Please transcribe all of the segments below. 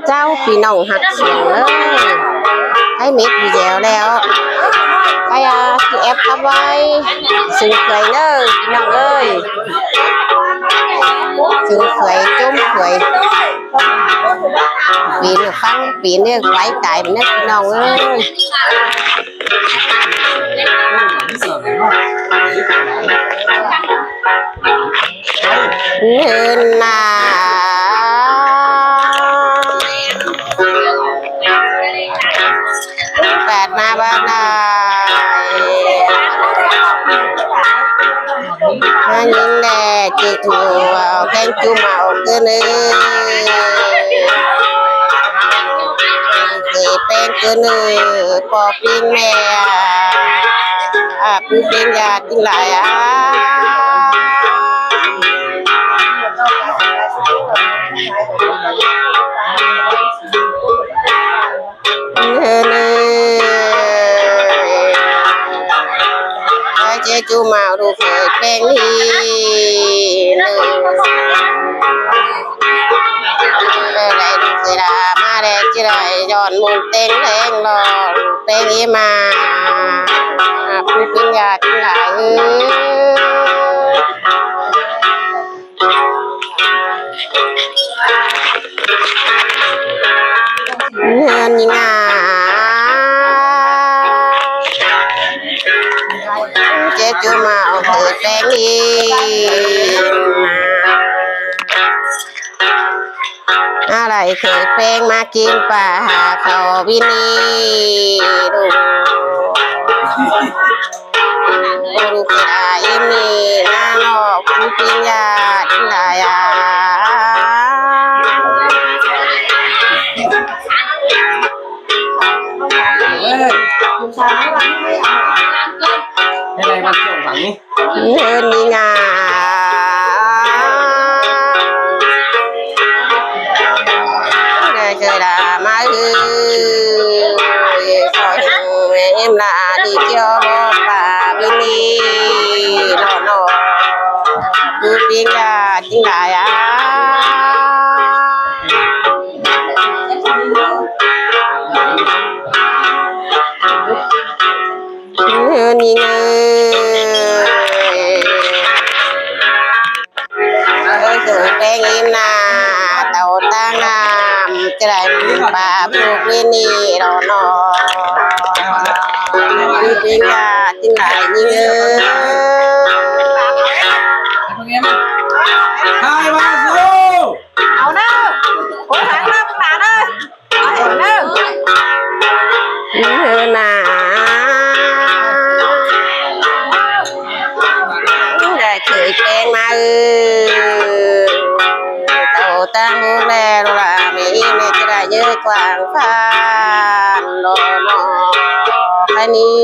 เจ้าพี่น้องหักเสียงเลยให้เม็ดอยู่แล้วใครคือแอปทำไว้ซึ่งเคยเนอะพี่น้องเอ้ยซึ่งเคยจุ้มเคยปีนฟังปีนเนี่ยไว้ไก่เนี่ยพี่น้องเอ้ยเงินนาแปดมาบ้านได้ฮันยิงแดดจีทัวแกงจูเมาเกินเลยเคยเป็นเกินเลยปอปิ้งแม่ผู้เป็นญาติหลายเจ้าจูมาดูเคยเป็นฮีอะไรดูเคยดามาแดงจีไรย้อนมุนเต็งแรงรอเต็งอีมาผู้เป็นญาติหลายเงินยิงเจ้าจูมาเคยเป็นฮีอะไรเคยเพลงมากินป่าเขาวินีดูกระไดมีหน้าหลอกผู้ปิญญาที่ไหนอะไรมาส่งฝั่งนี้เงินนี่งาเคยด่ามาคอยเอ็มลาดีเจียวบอกป่าบินีนอดูปิงยาจริงหลายนี่เงยเคยเป็นอิมนาเต่าตั้งงามจะได้ป่าปลูกวินีนอดูปิงยาจริงหลายนี่เงยใครมาสู้เอาเนอะโอ้ยหางมาปากเลยเอาเนอะนาได้เคยเป็นมาเต่าตั้งแลละมีเนี่ยจะได้เยอะกว่าฟ้านอนแค่นี้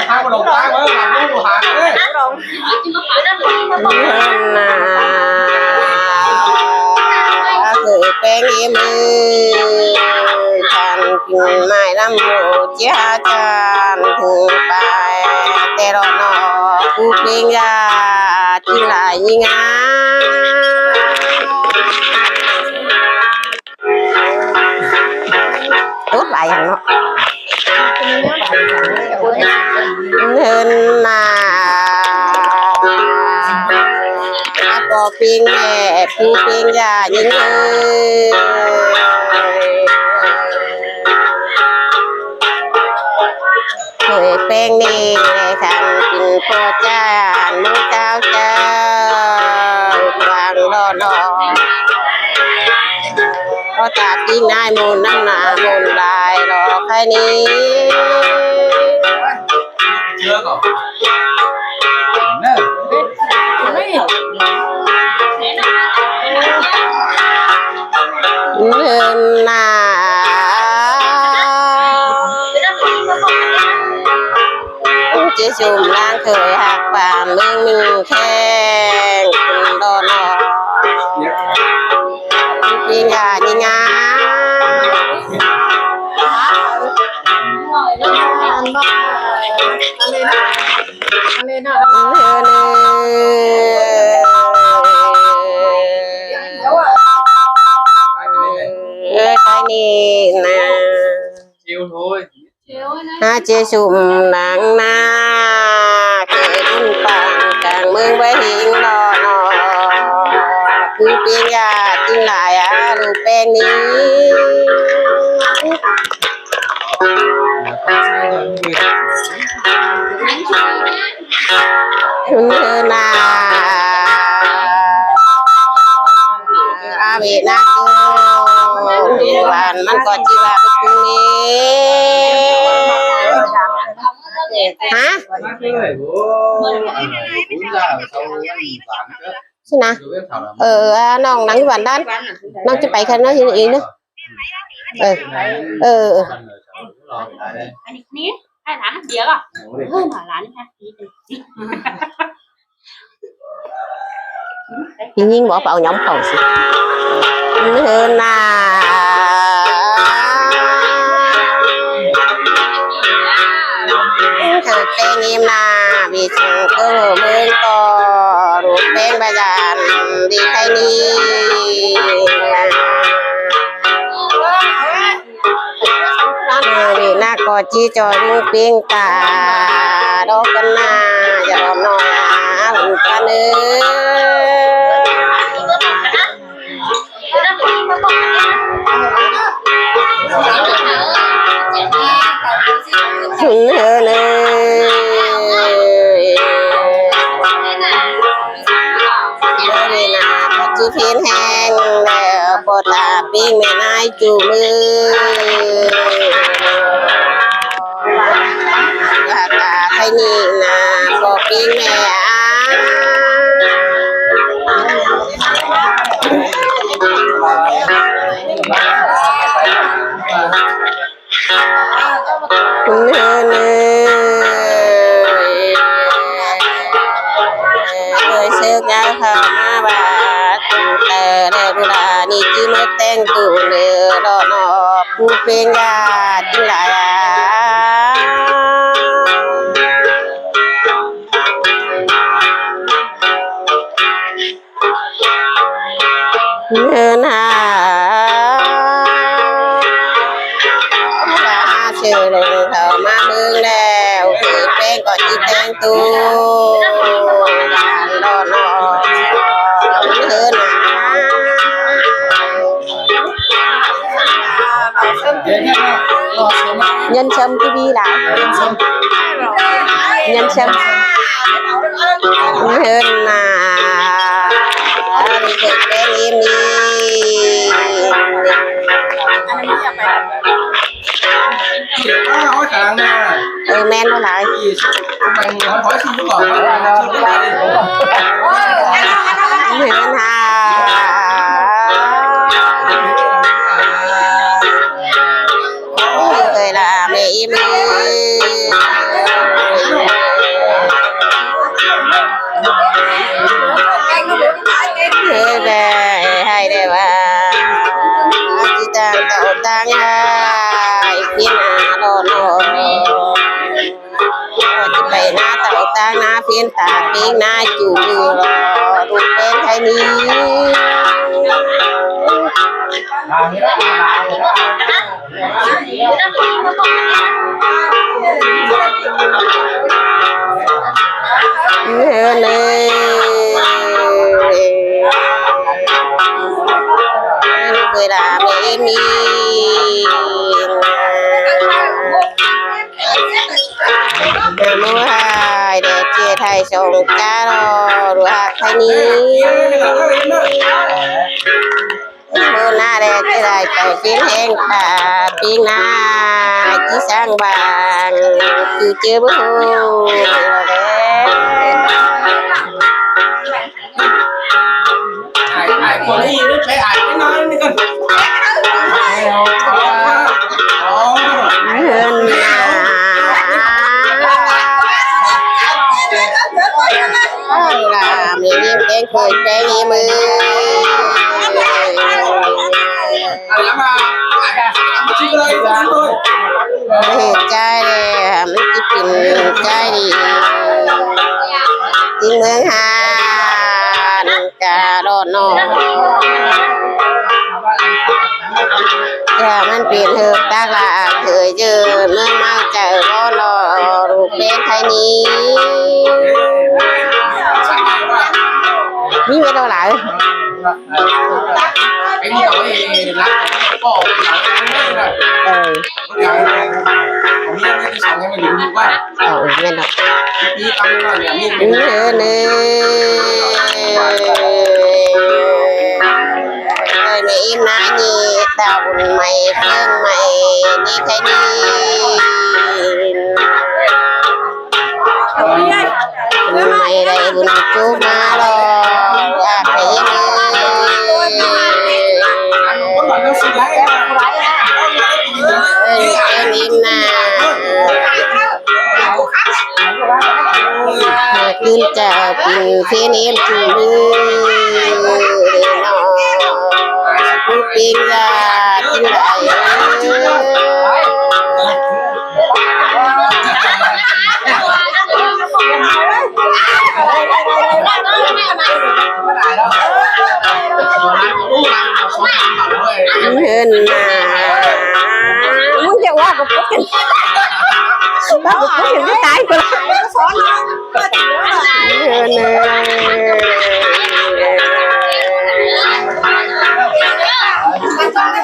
ข้าวกระดกตาเว้ยหลังลูกหางเลยเคยเป็นมือฉันกินไม้ลำโหดเจ้าจานถึงไปแต่รอนอผู้เพียงยาที่ไหลยิงพูดหลายอย่างเนาะเงินนาปอปิงแม่ผู้ปิงยายิงเคยเป็นนี่ทำกินโปรจานมุ้งเจ้าเจ้าวางรอก็ตาปิ้งนายมูลน้ำหนามูลลายรอแค่นี้เชื่อก่อนเนอะเงินนาจะชุ่มล้างเคยหักป่าเมืองมีแข้งคุณโดนยิงยายิงงาเ เจสุ่มหนังนาเคยบุญปานกลางเมืองไว้หิงนอนอคือเปียงยาจริงหลายลูกแป้งนี้ คุณเธอนาอาเวนักวันมันก็จีว่าไปคุนี้ฮะใช่นะน้องนั่งวันด้านน้องจะไปคันน้องอีกเนาะอันนี้ให้หลานเดียวอ่ะเฮ้ยหลานค่ะยิ่งbỏ vào nhóm khẩu gì hơn thử tên em là vì chúng cơ bên to rụt bên bà giàn đi thay đi vì na có chi cho rung phiên cả đó cần na giờ nói lùn ca nữa hơn ơi vì na có chi phiên hèn bột là pin mẹ nai chủ mưa cả thay nhị là có pin mẹ hơn ơi sức nhau không bà tờ đây là đi chỉ mới tên tụ lửa đó nó phụ phiên ra chính lại hơn sự lùng thở má mương đèo thì bên có chi tên tu đó nó hơn nhân sâm cái bi lại nhân sâm hơn đi thực bên em đi hỏi càng nè men nó lại mình hỏi xin chút rồi hơn người là mẹ em ơi về hay để bà chỉ tang tạo tang hai phiên đồ nổ chỉ phải na tạo tang na phiên tà phiên na chủ rụt bên hay ní hơn ơi người là mẹ em đi mua hai để chia thay sông cá rồi hạt thay ní mua na để chia thay cầu phiến hẹn cả phiến na chỉ sang vàng chưa chưa bố rồi ai còn đi nữa phải ai cái nói đi con hơn là mình em cái cười cái em ơi trai này mình chỉ tìm trai đi tiếng mương hà cả đòn nọ จะมันเปลี่ยนเถิบตากละเคยเจอเมื่อมาเจอก็รอลูกเป็นไทยนี้มีไม่เท่าไหร่ cái gì đó thì lá cỏ còn nhiên cái sóng em mình lính quá แม่นดอก đi tăng rồi nhà mình เนื้อเนื้อในอิมนานี่ดาวบุญใหม่เพื่อนใหม่นี่ใครนี่ บุญใหม่ได้บุญจุกมาหรอกอยากให้มือ con bảo nó xì lấy em อิมนาขึ้นจะเป็นเพียนเอ็มจูมือเนาะผู้ปิงยากินไหลเห็นนามึงจะว่ากับปุ๊กกันว่ากับปุ๊กกันไม่ตายกูละเห็นนา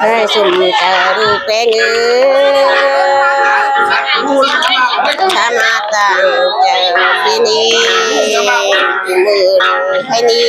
ให้สุ่มตาดูแป้งเอ้ถ้ามาต่างเจอที่นี่มือให้นี่